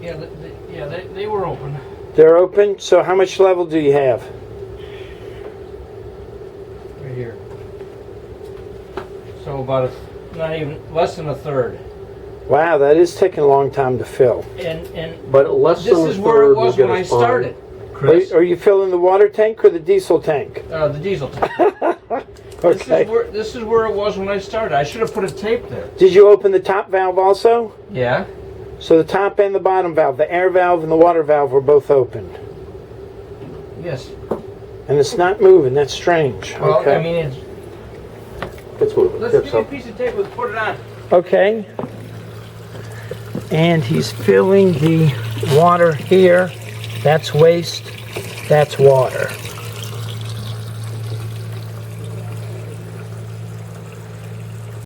They were open. They're open. So how much level do you have? Right here. So about not even less than a third. Wow, that is taking a long time to fill. And But less this than is a where it third was will when get I us fine. started, Chris. Are you filling the water tank or the diesel tank? The diesel tank. Okay. This is where it was when I started. I should have put a tape there. Did you open the top valve also? Yeah. So the top and the bottom valve, the air valve and the water valve were both opened. Yes. And it's not moving. That's strange. Well, Okay. I mean, It's moving. let's Yep, give me a so- piece of tape. Let's put it on. Okay. And he's filling the water here. That's waste. That's water.